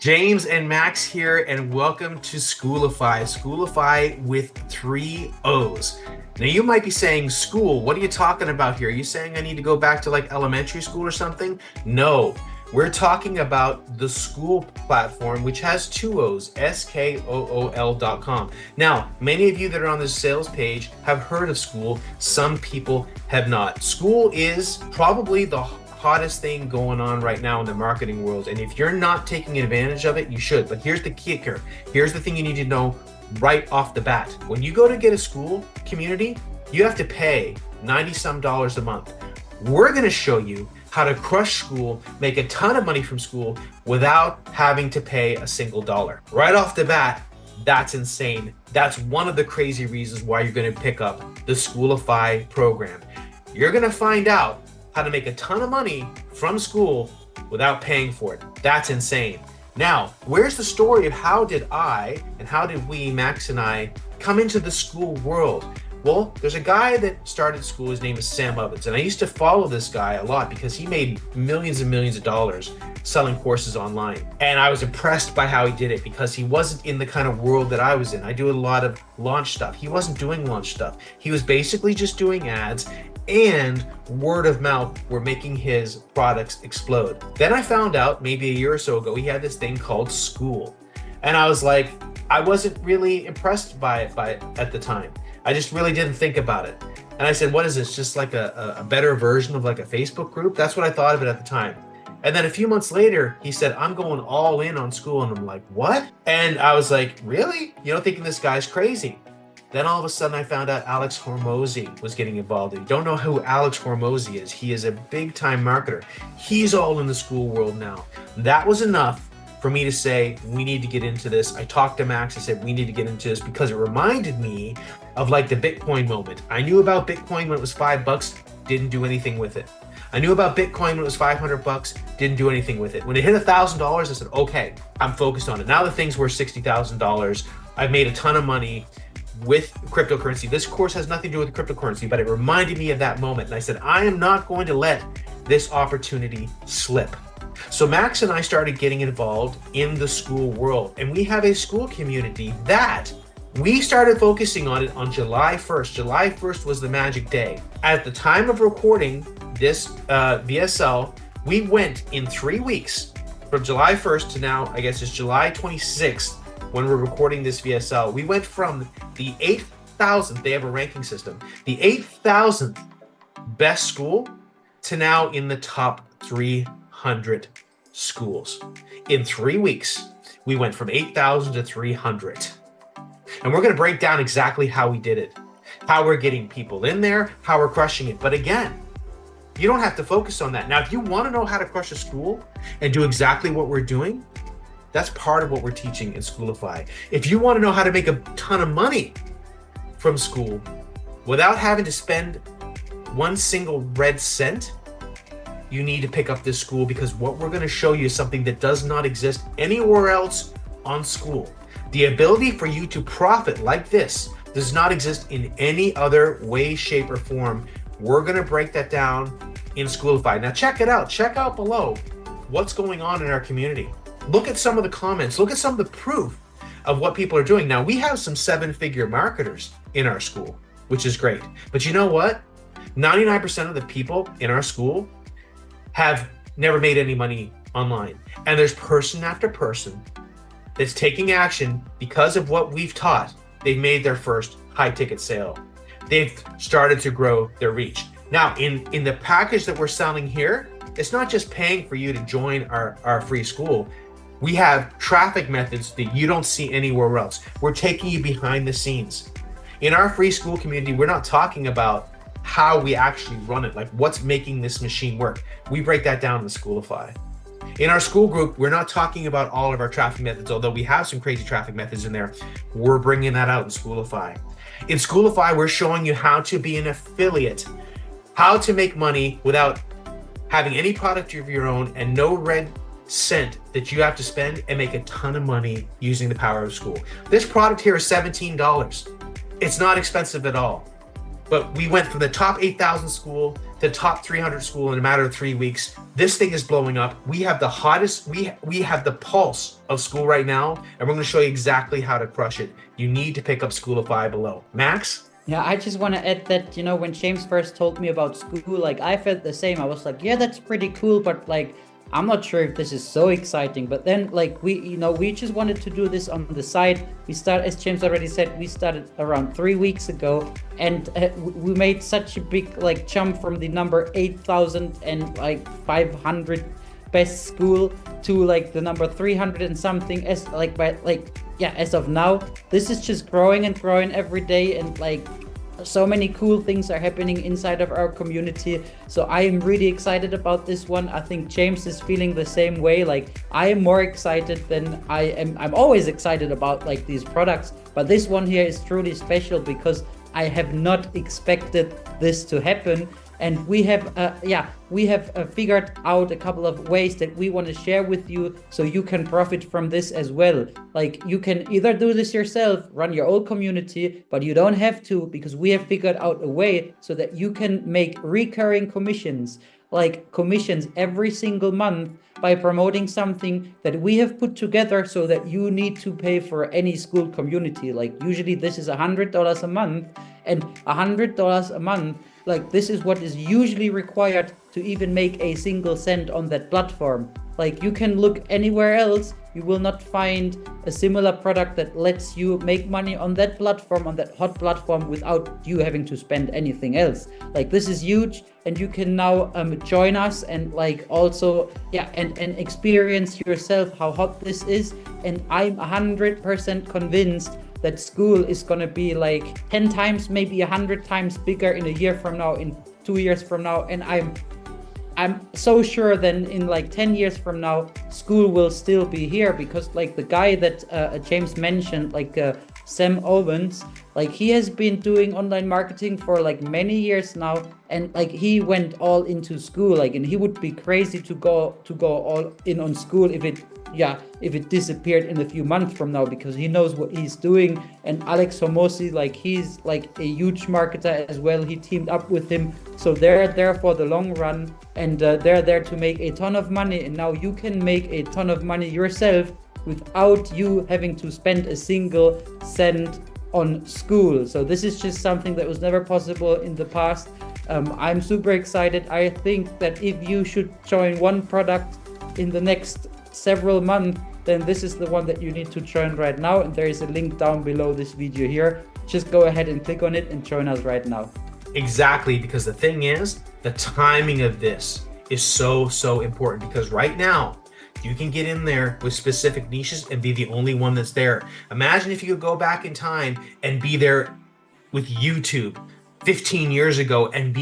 James and Max here, and welcome to Skooolify. Skooolify with 3 O's. Now you might be saying, Skool, what are you talking about here? Are you saying I need to go back to like elementary school or something? No, we're talking about the Skool platform, which has 2 O's, Skool.com. Now, many of you that are on this sales page have heard of Skool. Some people have not. Skool is probably the hottest thing going on right now in the marketing world, and if you're not taking advantage of it, you should. But here's the kicker. Here's the thing you need to know right off the bat. When you go to get a Skool community, you have to pay $90-some a month. We're going to show you how to crush Skool, make a ton of money from Skool without having to pay a single dollar. Right off the bat, that's insane. That's one of the crazy reasons why you're going to pick up the Skoolify program. You're going to find out how to make a ton of money from Skool without paying for it. That's insane. Now, where's the story of how did we, Max and I, come into the Skool world? Well, there's a guy that started Skool. His name is Sam Ovens, and I used to follow this guy a lot because he made millions and millions of dollars selling courses online. And I was impressed by how he did it because he wasn't in the kind of world that I was in. I do a lot of launch stuff. He wasn't doing launch stuff. He was basically just doing ads, and word of mouth were making his products explode. Then I found out maybe a year or so ago, he had this thing called Skool. And I was like, I wasn't really impressed by it at the time. I just really didn't think about it. And I said, what is this? Just like a better version of like a Facebook group? That's what I thought of it at the time. And then a few months later, he said, I'm going all in on Skool. And I'm like, what? And I was like, really? Thinking this guy's crazy. Then all of a sudden I found out Alex Hormozi was getting involved. If you don't know who Alex Hormozi is, he is a big time marketer. He's all in the Skool world now. That was enough for me to say, we need to get into this. I talked to Max, I said, we need to get into this because it reminded me of like the Bitcoin moment. I knew about Bitcoin when it was $5, didn't do anything with it. I knew about Bitcoin when it was $500, didn't do anything with it. When it hit $1,000, I said, okay, I'm focused on it. Now the thing's worth $60,000. I've made a ton of money with cryptocurrency. This course has nothing to do with cryptocurrency, but it reminded me of that moment. And I said, I am not going to let this opportunity slip. So Max and I started getting involved in the Skool world, and we have a Skool community that we started focusing on it on July 1st. July 1st was the magic day. At the time of recording this VSL, we went in 3 weeks from July 1st to now, I guess it's July 26th when we're recording this VSL. We went from the 8,000th, they have a ranking system, the 8,000th best Skool to now in the top 300 schools. In 3 weeks, we went from 8,000 to 300. And we're going to break down exactly how we did it, how we're getting people in there, how we're crushing it. But again, you don't have to focus on that. Now, if you want to know how to crush a Skool and do exactly what we're doing, that's part of what we're teaching in Skoolify. If you want to know how to make a ton of money from Skool without having to spend one single red cent, you need to pick up this Skool, because what we're going to show you is something that does not exist anywhere else on Skool. The ability for you to profit like this does not exist in any other way, shape, or form. We're going to break that down in Skoolify. Now check it out. Check out below what's going on in our community. Look at some of the comments. Look at some of the proof of what people are doing. Now, we have some 7-figure marketers in our Skool, which is great. But you know what? 99% of the people in our Skool have never made any money online. And there's person after person that's taking action because of what we've taught. They've made their first high-ticket sale. They've started to grow their reach. Now, in the package that we're selling here, it's not just paying for you to join our free Skool. We have traffic methods that you don't see anywhere else. We're taking you behind the scenes. In our free Skool community, we're not talking about how we actually run it, like what's making this machine work. We break that down in the Skoolify. In our Skool group, we're not talking about all of our traffic methods, although we have some crazy traffic methods in there. We're bringing that out in Skoolify. In Skoolify, we're showing you how to be an affiliate, how to make money without having any product of your own and no red cent that you have to spend, and make a ton of money using the power of Skool. This product here is $17. It's not expensive at all. but we went from the top 8,000 school to top 300 school in a matter of 3 weeks. This thing is blowing up. We have the hottest, we have the pulse of school right now, and we're going to show you exactly how to crush it. You need to pick up Skooolify below. Max? Yeah, I just want to add that, when James first told me about Skool, like I felt the same. I was like, yeah, that's pretty cool, but like, I'm not sure if this is so exciting. But then like we just wanted to do this on the side. We started, as James already said, we started around 3 weeks ago, and we made such a big like jump from the number 8,500 best school to like the number 300 and something as as of now. This is just growing and growing every day, and like so many cool things are happening inside of our community. So I am really excited about this one. I think James is feeling the same way. Like I am more excited than I am. I'm always excited about like these products, but this one here is truly special because I have not expected this to happen. And we have figured out a couple of ways that we want to share with you so you can profit from this as well. Like you can either do this yourself, run your own community, but you don't have to, because we have figured out a way so that you can make recurring commissions, like commissions every single month by promoting something that we have put together so that you need to pay for any Skool community. Like usually this is $100 a month, and $100 a month, like this is what is usually required to even make a single cent on that platform. Like you can look anywhere else, you will not find a similar product that lets you make money on that platform, on that hot platform, without you having to spend anything else. Like this is huge, and you can now join us and like also and experience yourself how hot this is. And I'm 100% convinced that Skool is gonna be like 10 times, maybe 100 times bigger in a year from now, in 2 years from now. And I'm so sure then in like 10 years from now, Skool will still be here, because like the guy that James mentioned, like Sam Owens, like he has been doing online marketing for like many years now, and like he went all into Skool, like, and he would be crazy to go all in on Skool if it disappeared in a few months from now, because he knows what he's doing. And Alex Homosi, like he's like a huge marketer as well. He teamed up with him, so they're there for the long run, and they're there to make a ton of money. And now you can make a ton of money yourself without you having to spend a single cent on Skool. So this is just something that was never possible in the past. I'm super excited. I think that if you should join one product in the next several months, then this is the one that you need to join right now, and there is a link down below this video here. Just go ahead and click on it and join us right now. Exactly, because the thing is, the timing of this is so important, because right now you can get in there with specific niches and be the only one that's there. Imagine if you could go back in time and be there with YouTube 15 years ago and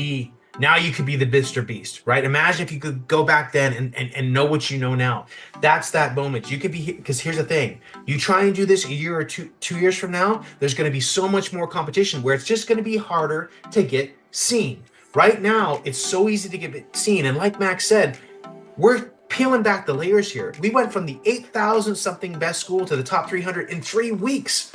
now you could be the Mr. Beast, right? Imagine if you could go back then and know what you know now. That's that moment. You could be, because here's the thing. You try and do this a year or two years from now, there's going to be so much more competition where it's just going to be harder to get seen. Right now, it's so easy to get seen. And like Max said, we're peeling back the layers here. We went from the 8,000 something best school to the top 300 in 3 weeks.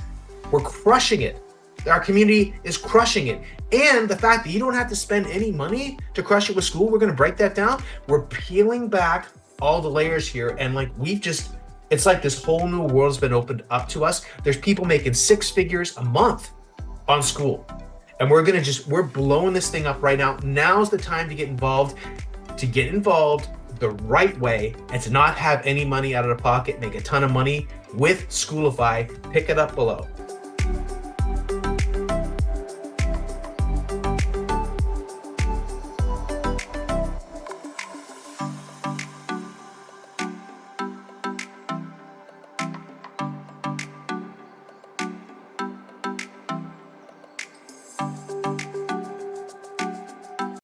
We're crushing it. Our community is crushing it. And the fact that you don't have to spend any money to crush it with Skool, we're going to break that down. We're peeling back all the layers here. And like it's like this whole new world's been opened up to us. There's people making 6 figures a month on Skool. And we're blowing this thing up right now. Now's the time to get involved the right way and to not have any money out of the pocket, make a ton of money with Skoolify. Pick it up below.